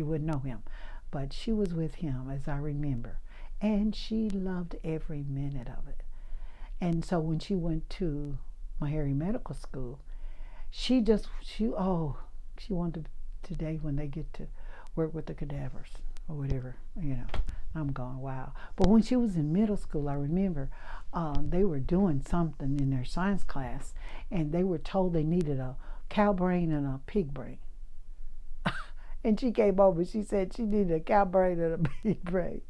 wouldn't know him, but she was with him, as I remember, and she loved every minute of it. And so when she went to Meharry Medical School, she wanted today when they get to work with the cadavers or whatever, I'm going, wow. But when she was in middle school, I remember they were doing something in their science class, and they were told they needed a cow brain and a pig brain. And she came over, she said she needed a cow brain and a pig brain.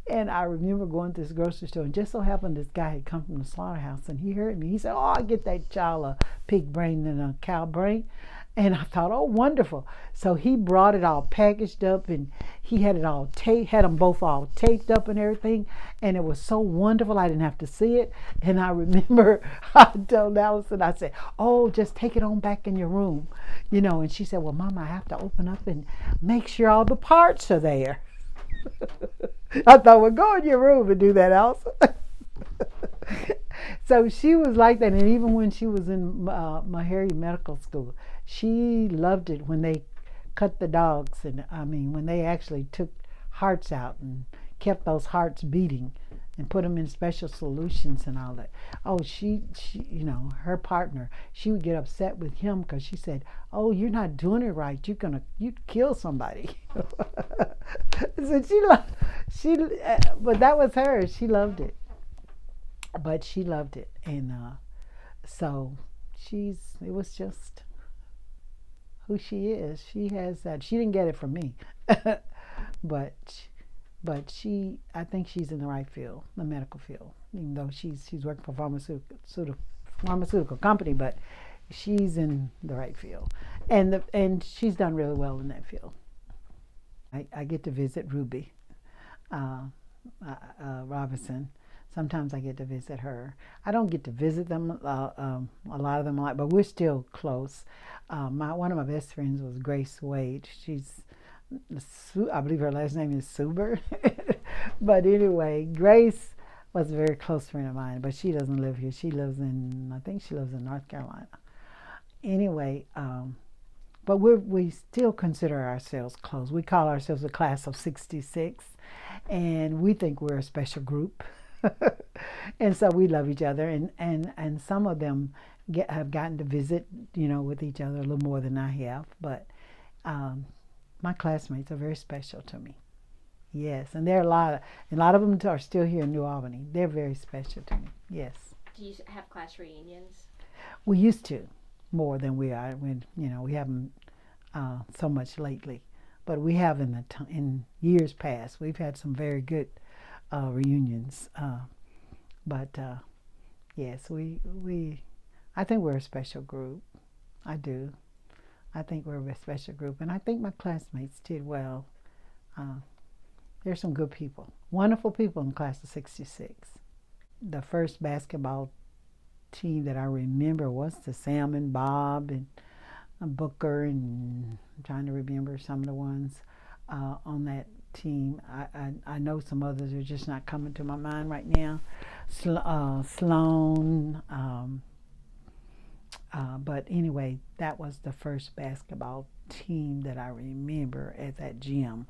And I remember going to this grocery store, and just so happened this guy had come from the slaughterhouse, and he heard me. He said, "Oh, I'll get that child a pig brain and a cow brain." And I thought, oh, wonderful. So he brought it all packaged up, and he had it all had them both all taped up and everything. And it was so wonderful, I didn't have to see it. And I remember I told Allison, I said, "Oh, just take it on back in your room." And she said, "Well, Mama, I have to open up and make sure all the parts are there." I thought, well, go in your room and do that, Allison. So she was like that, and even when she was in Meharry Medical School, she loved it when they cut the dogs, and when they actually took hearts out and kept those hearts beating and put them in special solutions and all that. Oh, she her partner, she would get upset with him because she said, "Oh, you're not doing it right. You'd kill somebody." So but that was her. She loved it. But she loved it, and so it was just who she is. She has that. She didn't get it from me, but I think she's in the right field, the medical field. Even though she's working for pharmaceutical company, but she's in the right field, and she's done really well in that field. I get to visit Ruby Robinson. Sometimes I get to visit her. I don't get to visit them, a lot of them, but we're still close. One of my best friends was Grace Wade. I believe her last name is Suber. But anyway, Grace was a very close friend of mine, but she doesn't live here. I think she lives in North Carolina. Anyway, but we still consider ourselves close. We call ourselves a class of 66, and we think we're a special group. And so we love each other, and some of them have gotten to visit, with each other a little more than I have. But my classmates are very special to me. Yes, and there are a lot of them are still here in New Albany. They're very special to me. Yes. Do you have class reunions? We used to. more than we are when, we haven't so much lately. But we have in years past. We've had some very good reunions. But yes, I think we're a special group. I do. I think we're a special group, and I think my classmates did well. There's some good people, wonderful people in class of '66. The first basketball team that I remember was the Sam and Bob and Booker, and I'm trying to remember some of the ones on that team. I know some others are just not coming to my mind right now. Sloan. But anyway, that was the first basketball team that I remember at that gym.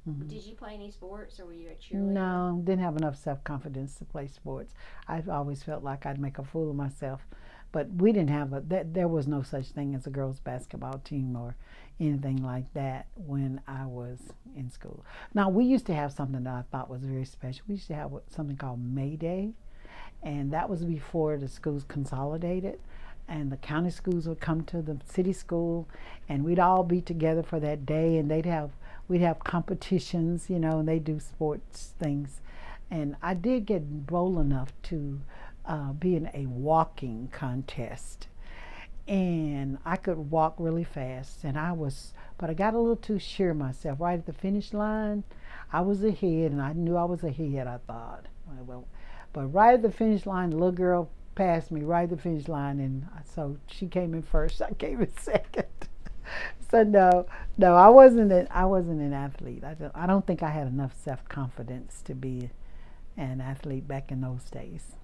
Mm-hmm. Did you play any sports, or were you a cheerleader? No, didn't have enough self-confidence to play sports. I've always felt like I'd make a fool of myself. But we didn't have there was no such thing as a girls' basketball team or anything like that when I was in school. Now, we used to have something that I thought was very special. We used to have something called May Day, and that was before the schools consolidated. And the county schools would come to the city school, and we'd all be together for that day, and we'd have competitions, and they do sports things. And I did get bold enough to be in a walking contest, and I could walk really fast, but I got a little too sure of myself. Right at the finish line, I was ahead, and I knew I was ahead, I thought. But right at the finish line, the little girl passed me right at the finish line, and so she came in first. I came in second. So no, I wasn't an athlete. I don't think I had enough self-confidence to be an athlete back in those days.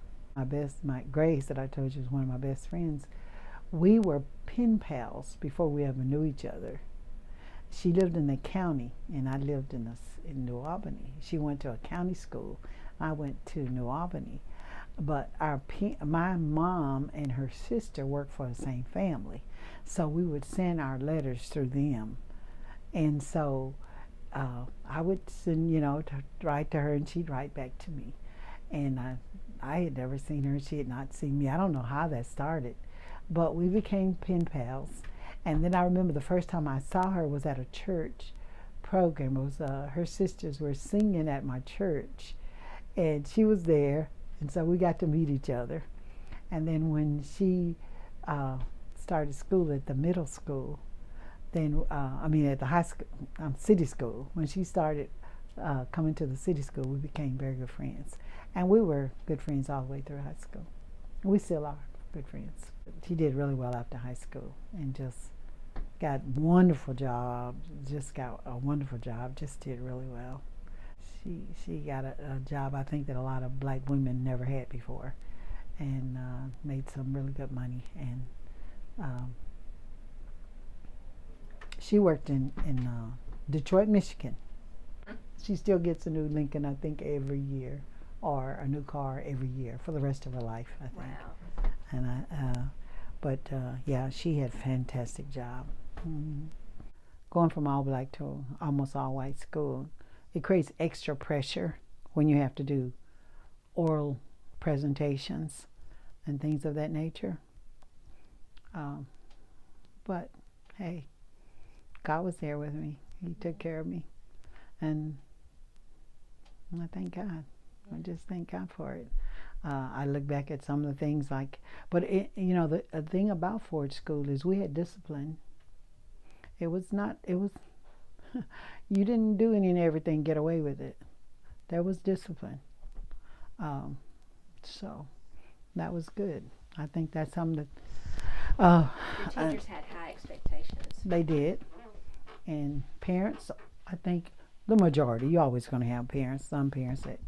My Grace, that I told you was one of my best friends, we were pen pals before we ever knew each other. She lived in the county, and I lived in New Albany. She went to a county school. I went to New Albany. But my mom and her sister worked for the same family, so we would send our letters through them. And so I would send, to write to her, and she'd write back to me. And I had never seen her, and she had not seen me. I don't know how that started, but we became pen pals. And then I remember the first time I saw her was at a church program. It was her sisters were singing at my church, and she was there. And so we got to meet each other. And then when she started school at the middle school, at the high school, city school, when she started coming to the city school, we became very good friends. And we were good friends all the way through high school. We still are good friends. She did really well after high school and just got a wonderful job, just did really well. She got a job, I think, that a lot of black women never had before, and made some really good money. And she worked in Detroit, Michigan. She still gets a new Lincoln, I think, every year, or a new car every year for the rest of her life, I think. Wow. And yeah, she had a fantastic job. Mm-hmm. Going from all black to almost all white school, it creates extra pressure when you have to do oral presentations and things of that nature. But hey, God was there with me. He took care of me, and I thank God. I just thank God for it. I look back at some of the things the thing about Ford School is we had discipline. It was you didn't do any and everything, get away with it. There was discipline. So that was good. I think that's something that the teachers had high expectations. They did. And parents, I think the majority, you're always going to have some parents that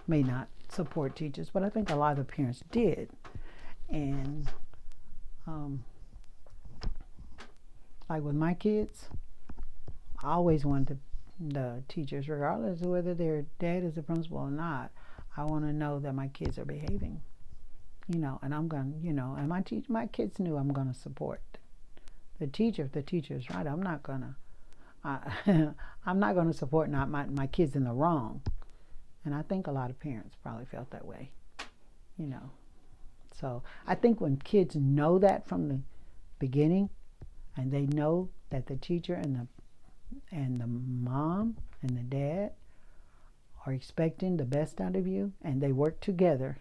may not support teachers, but I think a lot of the parents did. And like with my kids, I always wanted the teachers, regardless of whether their dad is the principal or not, I want to know that my kids are behaving, and I'm going to, and my kids knew I'm going to support the teacher. If the teacher is right, I'm not going to support my kids in the wrong. And I think a lot of parents probably felt that way, So I think when kids know that from beginning, and they know that the teacher and the mom and the dad are expecting the best out of you, and they work together,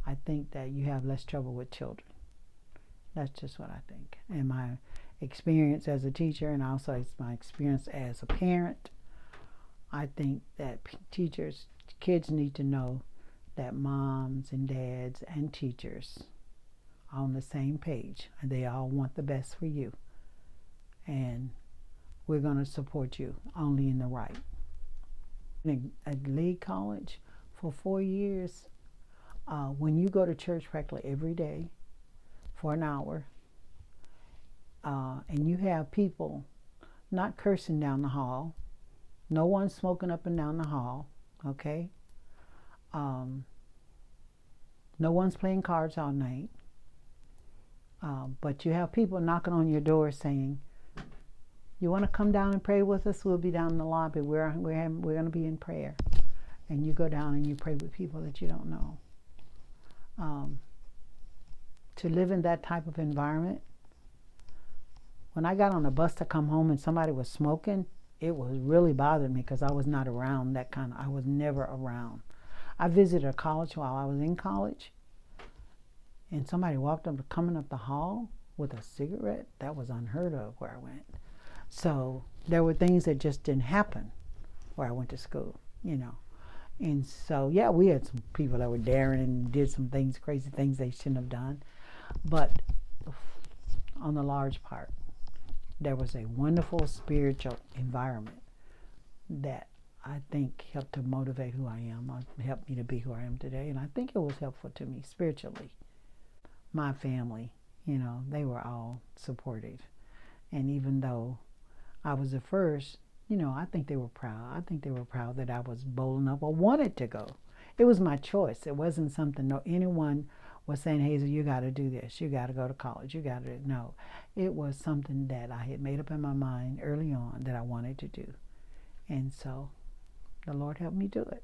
I think that you have less trouble with children. That's just what I think. And my experience as a teacher, and also it's my experience as a parent, I think that kids need to know that moms and dads and teachers are on the same page, and they all want the best for you. And we're going to support you only in the right. At Lee College for 4 years, when you go to church practically every day for an hour, and you have people not cursing down the hall, no one smoking up and down the hall, okay? No one's playing cards all night, but you have people knocking on your door saying, "You want to come down and pray with us? We'll be down in the lobby. We're going to be in prayer." And you go down and you pray with people that you don't know. To live in that type of environment, when I got on a bus to come home and somebody was smoking, it was really bothering me because I was not around that kind of, I was never around. I visited a college while I was in college, and somebody walked up, coming up the hall with a cigarette. That was unheard of where I went. So there were things that just didn't happen where I went to school, you know. And so, yeah, we had some people that were daring and did some things, crazy things they shouldn't have done. But on the large part, there was a wonderful spiritual environment that I think helped to motivate who I am, helped me to be who I am today. And I think it was helpful to me spiritually. My family, you know, they were all supportive. And even though I was the first, you know, I think they were proud. I think they were proud that I was bold enough or wanted to go. It was my choice. It wasn't something anyone was saying, "Hazel, you got to do this. You got to go to college. You got to." No, it was something that I had made up in my mind early on that I wanted to do. And so the Lord helped me do it.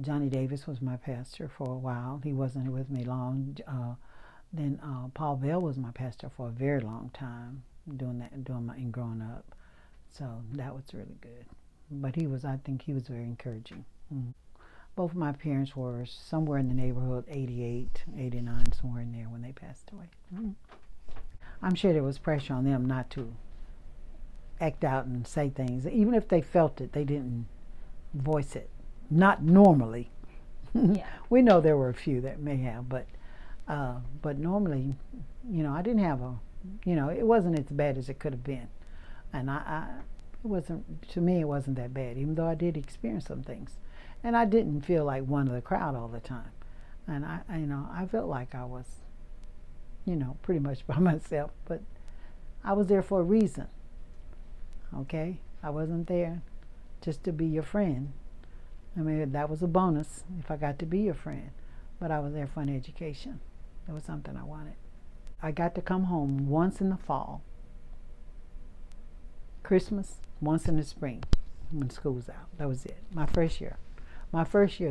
Johnny Davis was my pastor for a while. He wasn't with me long. Then Paul Bell was my pastor for a very long time, and growing up. So that was really good. But I think he was very encouraging. Both of my parents were somewhere in the neighborhood, 88, 89, somewhere in there when they passed away. I'm sure there was pressure on them not to act out and say things. Even if they felt it, they didn't voice it. Not normally. Yeah. We know there were a few that may have, but normally, you know, I didn't have it wasn't as bad as it could have been. And it wasn't, to me, it wasn't that bad, even though I did experience some things. And I didn't feel like one of the crowd all the time. And I felt like I was, pretty much by myself, but I was there for a reason. Okay? I wasn't there just to be your friend. I mean, that was a bonus if I got to be your friend. But I was there for an education. It was something I wanted. I got to come home once in the fall, Christmas, once in the spring when school was out. That was it. My first year,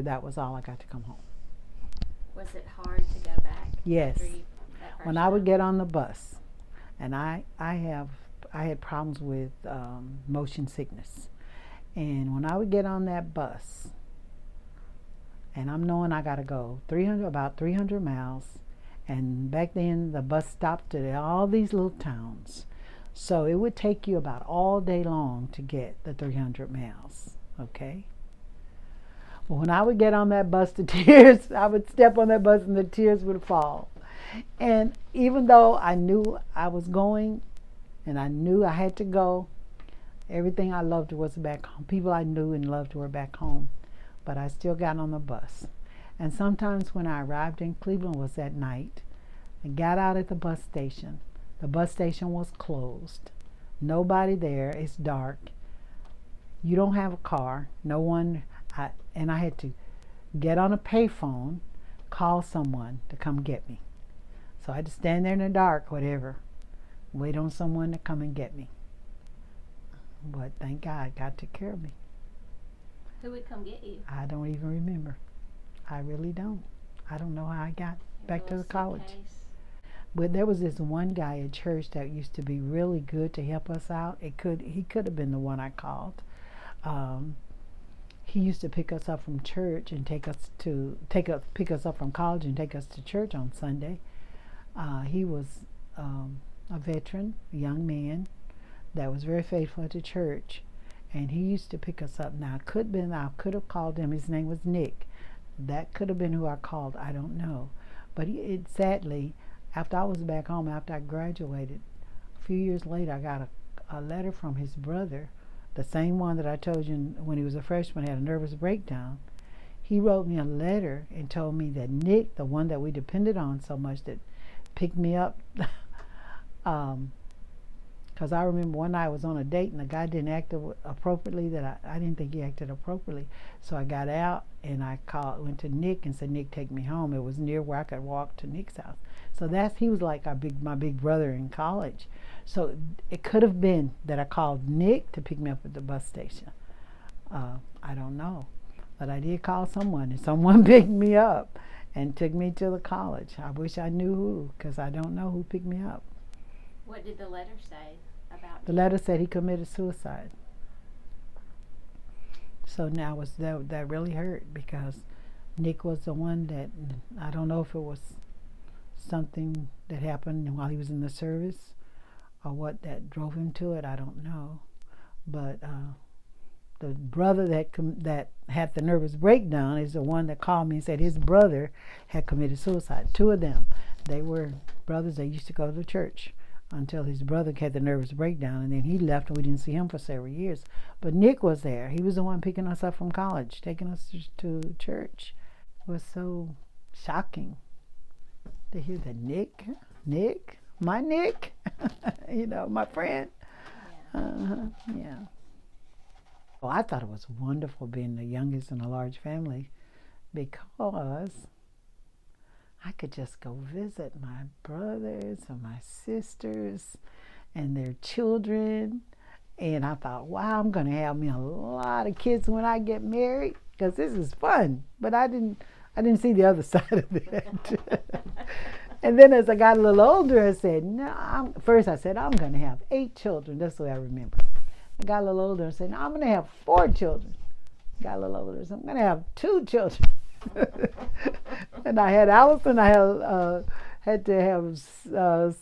that was all I got to come home. Was it hard to go back? Yes. When I would time? get on the bus, and I had problems with motion sickness, and when I would get on that bus, and I'm knowing I got to go about 300 miles, and back then the bus stopped at all these little towns. So it would take you about all day long to get the 300 miles, okay? Well, when I would get on that bus, I would step on that bus and the tears would fall. And even though I knew I was going and I knew I had to go, everything I loved was back home. People I knew and loved were back home. But I still got on the bus. And sometimes when I arrived in Cleveland was at night, I got out at the bus station. The bus station was closed. Nobody there. It's dark. You don't have a car. No one. And I had to get on a payphone, call someone to come get me. So I had to stand there in the dark, whatever, wait on someone to come and get me. But thank God, God took care of me. Who would come get you? I don't even remember. I really don't. I don't know how I got back to the college. But there was this one guy at church that used to be really good to help us out. He could have been the one I called. Um, he used to pick us up from church and pick us up from college and take us to church on Sunday. He was a veteran, a young man that was very faithful to church, and he used to pick us up. Now, I could have called him. His name was Nick. That could have been who I called. I don't know. But sadly, after I was back home, after I graduated, a few years later, I got a letter from his brother, the same one that I told you when he was a freshman had a nervous breakdown. He wrote me a letter and told me that Nick, the one that we depended on so much, that picked me up. Because I remember one night I was on a date and the guy didn't act appropriately, that I didn't think he acted appropriately. So I got out and went to Nick and said, Nick, take me home. It was near where I could walk to Nick's house. So he was like my big brother in college. So it could have been that I called Nick to pick me up at the bus station. I don't know. But I did call someone, and someone picked me up and took me to the college. I wish I knew who, because I don't know who picked me up. What did the letter say about The letter said he committed suicide. So now that really hurt, because Nick was the one that, I don't know if it was something that happened while he was in the service or what that drove him to it. I don't know. But the brother that had the nervous breakdown is the one that called me and said his brother had committed suicide. Two of them. They were brothers. They used to go to church until his brother had the nervous breakdown, and then he left and we didn't see him for several years. But Nick was there. He was the one picking us up from college, taking us to church. It was so shocking to hear that Nick, my Nick, my friend. Yeah. Well, I thought it was wonderful being the youngest in a large family, because I could just go visit my brothers and my sisters and their children. And I thought, wow, I'm going to have me a lot of kids when I get married, because this is fun. But I didn't see the other side of it. And then as I got a little older, I said, first I said, I'm going to have 8 children. That's the way I remember. I got a little older and said, no, I'm going to have 4 children. Got a little older, so I'm going to have 2 children. And I had Allison. I had to have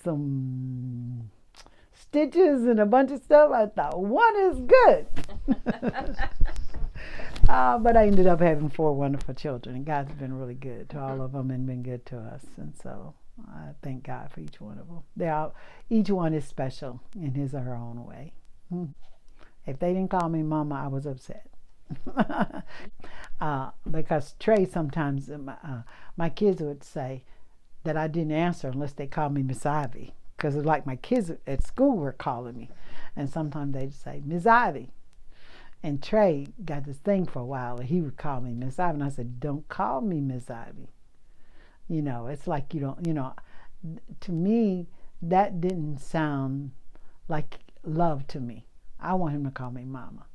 some stitches and a bunch of stuff. I thought 1 is good. But I ended up having 4 wonderful children, and God's been really good to all of them and been good to us. And so I thank God for each one of them. Each one is special in his or her own way. If they didn't call me Mama, I was upset. Because Trey sometimes, my kids would say that I didn't answer unless they called me Miss Ivey, because it's like my kids at school were calling me, and sometimes they'd say Miss Ivey. And Trey got this thing for a while, and he would call me Miss Ivey, and I said, don't call me Miss Ivey. It's like you don't, to me, that didn't sound like love to me. I want him to call me Mama.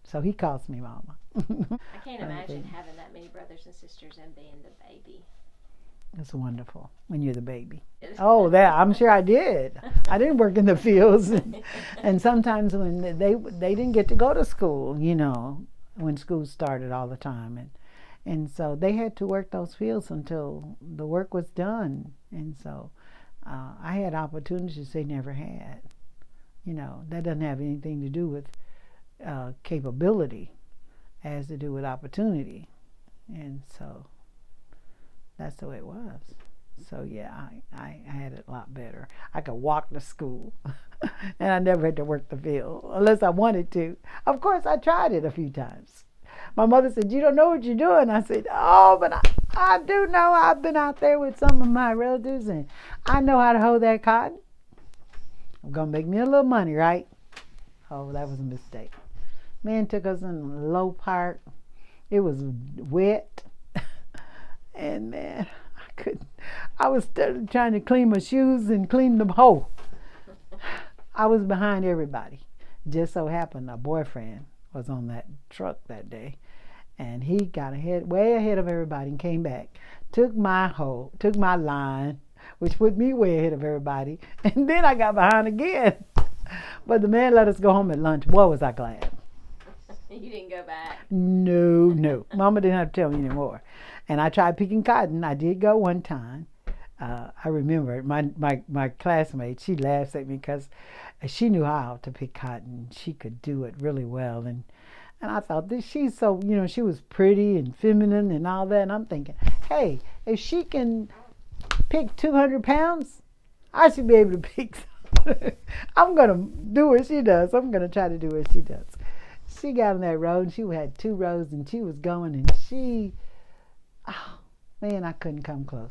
So he calls me Mama. I can't imagine having that many brothers and sisters and being the baby. It's wonderful when you're the baby. Oh, I'm sure I did. I didn't work in the fields. And sometimes when they didn't get to go to school, when school started all the time. And so they had to work those fields until the work was done. And so I had opportunities they never had. That doesn't have anything to do with capability, as to do with opportunity. And so that's the way it was. So yeah, I had it a lot better. I could walk to school and I never had to work the field unless I wanted to. Of course, I tried it a few times. My mother said, you don't know what you're doing. I said, oh, but I do know. I've been out there with some of my relatives and I know how to hoe that cotton. I'm going to make me a little money, right? Oh, that was a mistake. Man took us in Low Park. It was wet. And man, I was trying to clean my shoes and clean the hole. I was behind everybody. Just so happened a boyfriend was on that truck that day. And he got way ahead of everybody and came back. Took my line, which put me way ahead of everybody. And then I got behind again. But the man let us go home at lunch. Boy, was I glad. You didn't go back. No. Mama didn't have to tell me anymore. And I tried picking cotton. I did go one time. I remember my classmate, she laughs at me because she knew how to pick cotton. She could do it really well. And I thought, she's so, she was pretty and feminine and all that. And I'm thinking, hey, if she can pick 200 pounds, I should be able to pick some. I'm going to do what she does. I'm going to try to do what she does. She got on that road and she had 2 rows and she was going and I couldn't come close.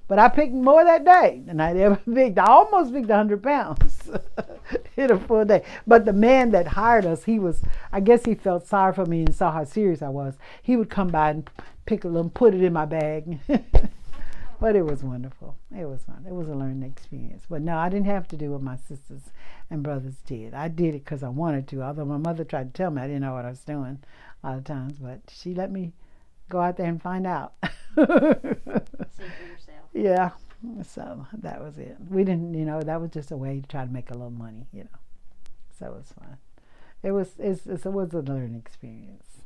But I picked more that day than I'd ever picked. I almost picked 100 pounds in a full day. But the man that hired us, I guess he felt sorry for me and saw how serious I was. He would come by and pick a little, put it in my bag. But it was wonderful. It was fun. It was a learning experience. But no, I didn't have to do what my sisters and brothers did. I did it because I wanted to, although my mother tried to tell me I didn't know what I was doing a lot of times. But she let me go out there and find out. See for yourself. Yeah, so that was it. We didn't, that was just a way to try to make a little money, So it was fun. It was a learning experience.